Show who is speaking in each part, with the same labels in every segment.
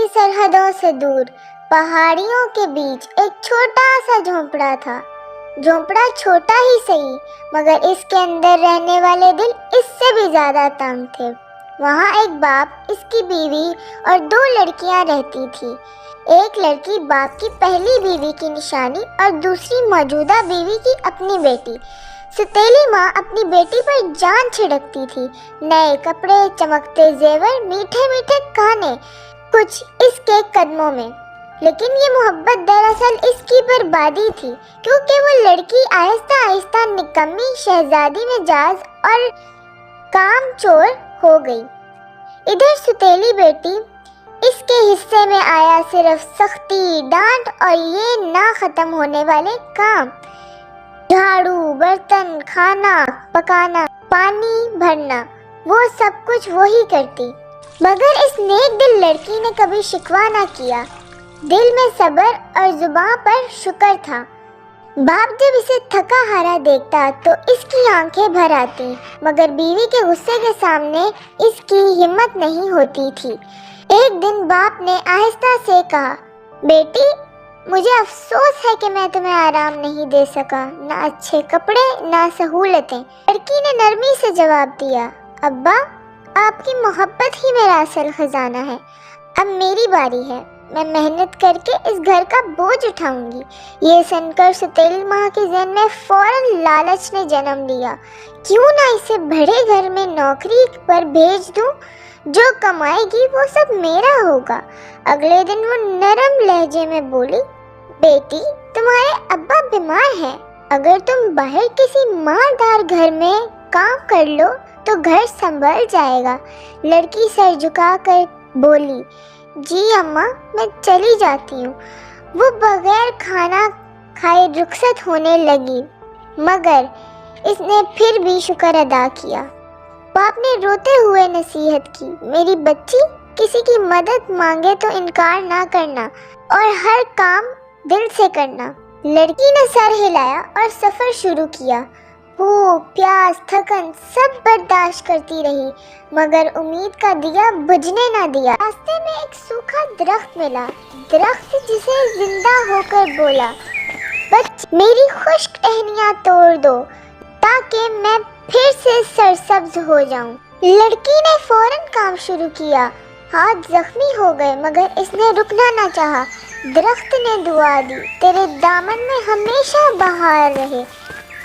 Speaker 1: की सरहदों से दूर पहाड़ियों के बीच एक छोटा सा झोंपड़ा था। झोंपड़ा छोटा ही सही, मगर इसके अंदर रहने वाले दिल इससे भी ज्यादा तंग थे। वहाँ एक बाप, इसकी बीवी और 2 लड़कियां रहती थी। एक लड़की बाप की पहली बीवी की निशानी और दूसरी मौजूदा बीवी की अपनी बेटी। सौतेली माँ अपनी बेटी पर जान छिड़कती थी। नए कपड़े, चमकते जेवर, मीठे मीठे खाने, कुछ इसके कदमों में। लेकिन ये मोहब्बत दरअसल इसकी बर्बादी थी, क्योंकि वो लड़की आहिस्ता आहिस्ता निकम्मी, शहजादी मिजाज और कामचोर हो गई। इधर सौतेली बेटी, इसके हिस्से में आया सिर्फ सख्ती, डांट और ये ना खत्म होने वाले काम। झाड़ू, बर्तन, खाना पकाना, पानी भरना, वो सब कुछ वही करती। मगर इस नेक दिल लड़की ने कभी शिकवा ना किया। दिल में सब्र और जुबान पर शुक्र था। बाप जब इसे थका हारा देखता तो इसकी आंखें भर आती, मगर बीवी के गुस्से के सामने इसकी हिम्मत नहीं होती थी। एक दिन बाप ने आहिस्ता से कहा, बेटी, मुझे अफसोस है कि मैं तुम्हें आराम नहीं दे सका, ना अच्छे कपड़े, ना सहूलतें। लड़की ने नरमी से जवाब दिया, अब्बा, आपकी मोहब्बत ही मेरा असल खजाना है। अब मेरी बारी है, मैं मेहनत करके इस घर का बोझ उठाऊंगी। ये सुनकर सौतेली माँ के ज़हन में फौरन लालच ने जन्म लिया। क्यों ना इसे बड़े घर में नौकरी पर भेज दूं, जो कमाएगी वो सब मेरा होगा। अगले दिन वो नरम लहजे में बोली, बेटी, तुम्हारे अब्बा बीमार हैं। अगर तुम बाहर किसी मालदार घर में काम कर लो तो घर संभल जाएगा। लड़की सर झुकाकर बोली, जी अम्मा, मैं चली जाती हूँ। वो बगैर खाना खाए रुखसत होने लगी, मगर इसने फिर भी शुक्र अदा किया। बाप ने रोते हुए नसीहत की, मेरी बच्ची, किसी की मदद मांगे तो इनकार ना करना और हर काम दिल से करना। लड़की ने सर हिलाया और सफर शुरू किया। भूख, प्यास, थकन सब बर्दाश्त करती रही, मगर उम्मीद का दिया बुझने ना दिया। रास्ते में एक सूखा दरख्त मिला। दरख्त जिसे जिंदा होकर बोला, बच्ची, मेरी खुश्क टहनियाँ तोड़ दो ताकि मैं फिर से सरसब्ज हो जाऊं। लड़की ने फौरन काम शुरू किया। हाथ जख्मी हो गए, मगर इसने रुकना ना चाहा। दरख्त ने दुआ दी, तेरे दामन में हमेशा बहार रहे।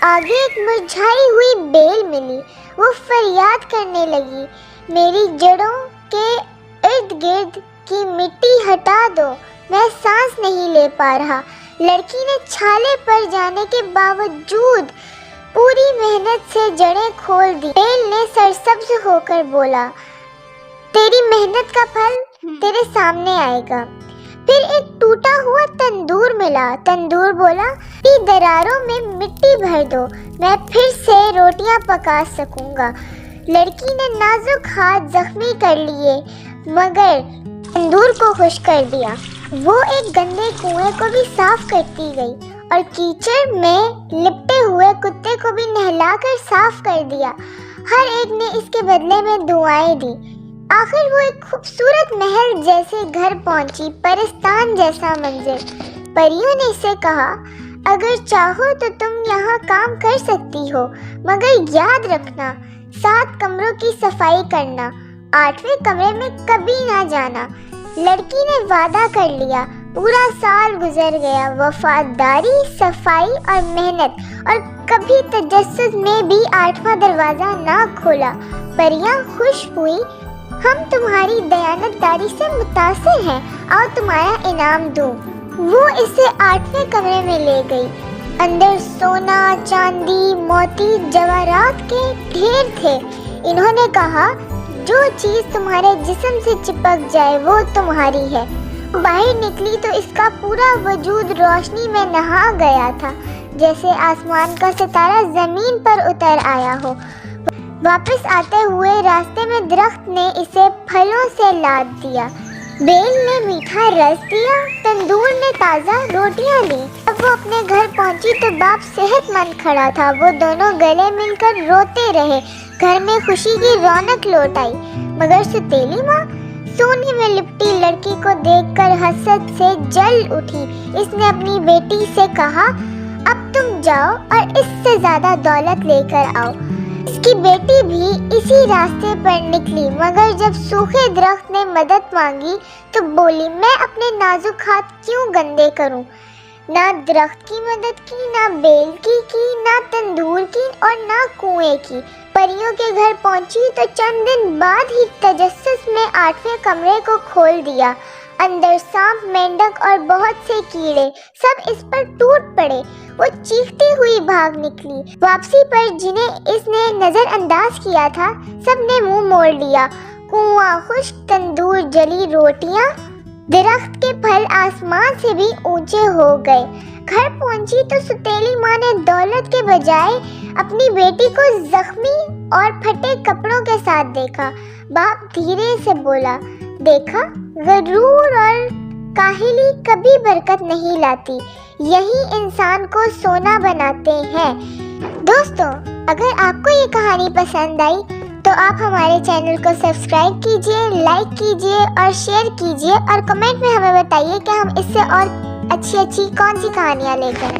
Speaker 1: आगे एक मुरझाई हुई बेल मिली। वो फरियाद करने लगी, मेरी जड़ों के इर्द गिर्द की मिट्टी हटा दो, मैं सांस नहीं ले पा रहा। लड़की ने छाले पड़ जाने के बावजूद पूरी मेहनत से जड़ें खोल दी। बेल ने सरसब्ज होकर बोला, तेरी मेहनत का फल तेरे सामने आएगा। फिर एक टूटा हुआ तंदूर मिला। तंदूर बोला, इन दरारों में मिट्टी भर दो, मैं फिर से रोटियां पका सकूंगा। लड़की ने नाजुक हाथ जख्मी कर लिए, मगर तंदूर को खुश कर दिया। वो एक गंदे कुएं को भी साफ करती गई और कीचड़ में लिपटे हुए कुत्ते को भी नहलाकर साफ कर दिया। हर एक ने इसके बदले में दुआएं दी। आखिर वो एक खूबसूरत महल जैसे घर पहुंची, परिस्तान जैसा मंजिल। परियों ने इससे कहा, अगर चाहो तो तुम यहाँ काम कर सकती हो, मगर याद रखना, 7 कमरों की सफाई करना, 8वें कमरे में कभी ना जाना। लड़की ने वादा कर लिया। पूरा साल गुजर गया। वफादारी, सफाई और मेहनत, और कभी तजस्सुस में भी 8वां दरवाजा ना खोला। परियां खुश हुई, हम तुम्हारी दयानतदारी से मुतासिर हैं, आओ तुम्हारा इनाम दो। वो इसे 8वें कमरे में ले गई। अंदर सोना, चांदी, मोती, जवाहरात के ढेर थे। इन्होंने कहा, जो चीज तुम्हारे जिस्म से चिपक जाए वो तुम्हारी है। बाहर निकली तो इसका पूरा वजूद रोशनी में नहा गया था, जैसे आसमान का सितारा जमीन पर उतर आया हो। वापस आते हुए रास्ते में दरख्त ने इसे फलों से लाद दिया। बेल ने मीठा रस दिया, तंदूर ने ताज़ा रोटियां दी। जब वो अपने घर पहुंची तो बाप सेहतमंद खड़ा था। वो दोनों गले मिलकर रोते रहे। घर में खुशी की रौनक लौट आई। मगर सौतेली माँ सोने में लिपटी लड़की को देखकर हसरत से जल उठी। इसने अपनी बेटी से कहा, अब तुम जाओ और इससे ज्यादा दौलत लेकर आओ। इसकी बेटी भी इसी रास्ते पर निकली, मगर जब सूखे दरख्त ने मदद मांगी तो बोली, मैं अपने नाजुक हाथ क्यों गंदे करूं। ना दरख्त की मदद की, ना बेल की, ना तंदूर की और ना कुएं की। परियों के घर पहुंची तो चंद दिन बाद ही तजस्सुस में 8वें कमरे को खोल दिया। अंदर सांप, मेंढक और बहुत से कीड़े सब इस पर टूट पड़े। वो चीखती हुई भाग निकली। वापसी पर जिन्हें इसने नजरअंदाज किया था, सबने मुंह मोड़ लिया। कुआं खुश्क, तंदूर जली रोटियां, दरख्त के फल आसमान से भी ऊंचे हो गए। घर पहुंची तो सुतेली माँ ने दौलत के बजाय अपनी बेटी को जख्मी और फटे कपड़ों के साथ देखा। बाप धीरे से बोला, देखा, गरूर और काहिली कभी बरकत नहीं लाती, यही इंसान को सोना बनाते हैं। दोस्तों, अगर आपको ये कहानी पसंद आई तो आप हमारे चैनल को सब्सक्राइब कीजिए, लाइक कीजिए और शेयर कीजिए और कमेंट में हमें बताइए कि हम इससे और अच्छी कौन सी कहानियाँ लेकर आएं।